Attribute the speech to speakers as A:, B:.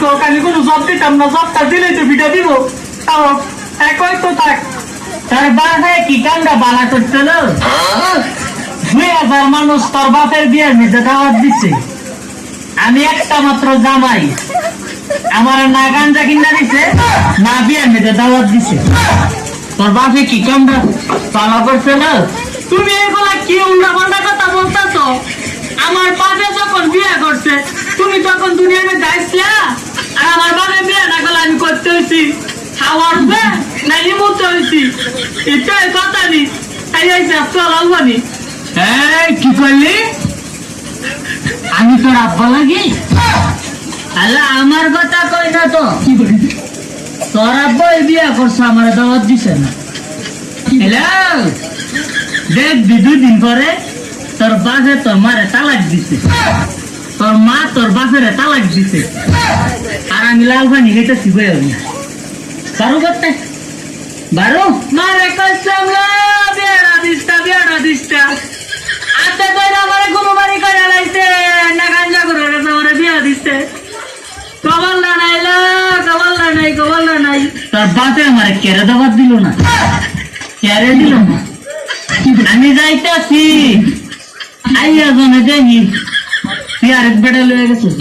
A: হোক, আমি কোনো জব দিতাম না, জবটা দিলেই তো ভিডিও দিব। তাও একই তো থাক।
B: তোর বাপে কি কামটা বালা করছিল? 2000 মানুষ তোর বাপের বিয়ের মধ্যে দাওয়াত দিচ্ছে, আমি একটা মাত্র জামাই, আমার না গাঞ্জা কিনা দিছে না বিয়ের মধ্যে দাওয়াত দিছে। তোর বাপে কি কামটা বালা করছিল?
A: তুমি এগুলা কি উল্টা পাল্টা কথা বলতেছ? আমার বাপে যখন বিয়ে করছে তুমি তখন দুনিয়ার মধ্যে আসলা, আর আমার বাপে বিয়ে না করলে আমি করতে হয়েছি খাওয়ার না নিমতে হয়েছি। এটাই কথা নি তাই চল আলবানি।
B: এই কি করলি? আমি তোর আব্বা লাগি? আল্লাহ আমার কথা কই না তো, তোর আব্বা বিয়ে করছে আমার দাওয়াত দিছে না। দেখবি 2 দিন পরে তোর বাপে তোর মারে তালাক দিছে, তোর মা তোর বাপের তালাক দিছে, আর আমি লাল পানি খেতেছি বই বারো করতে বারো
A: মারে কইলাম না বিয়াটা দিস্তা আতে কইরা আমারে গুমবাড়ি করে লাইছে না গাঞ্জা করে আমারে বিয়া দিতে। কবলটা নাইলা কবলটা নাই।
B: তোর বাপে আমার কেড়ে দাবাত দিল না, কেড়ে দিল না। আমি যাইতেছি আইয়া জনে দেখি তুই আরেক বেটা লয়ে গেছিস।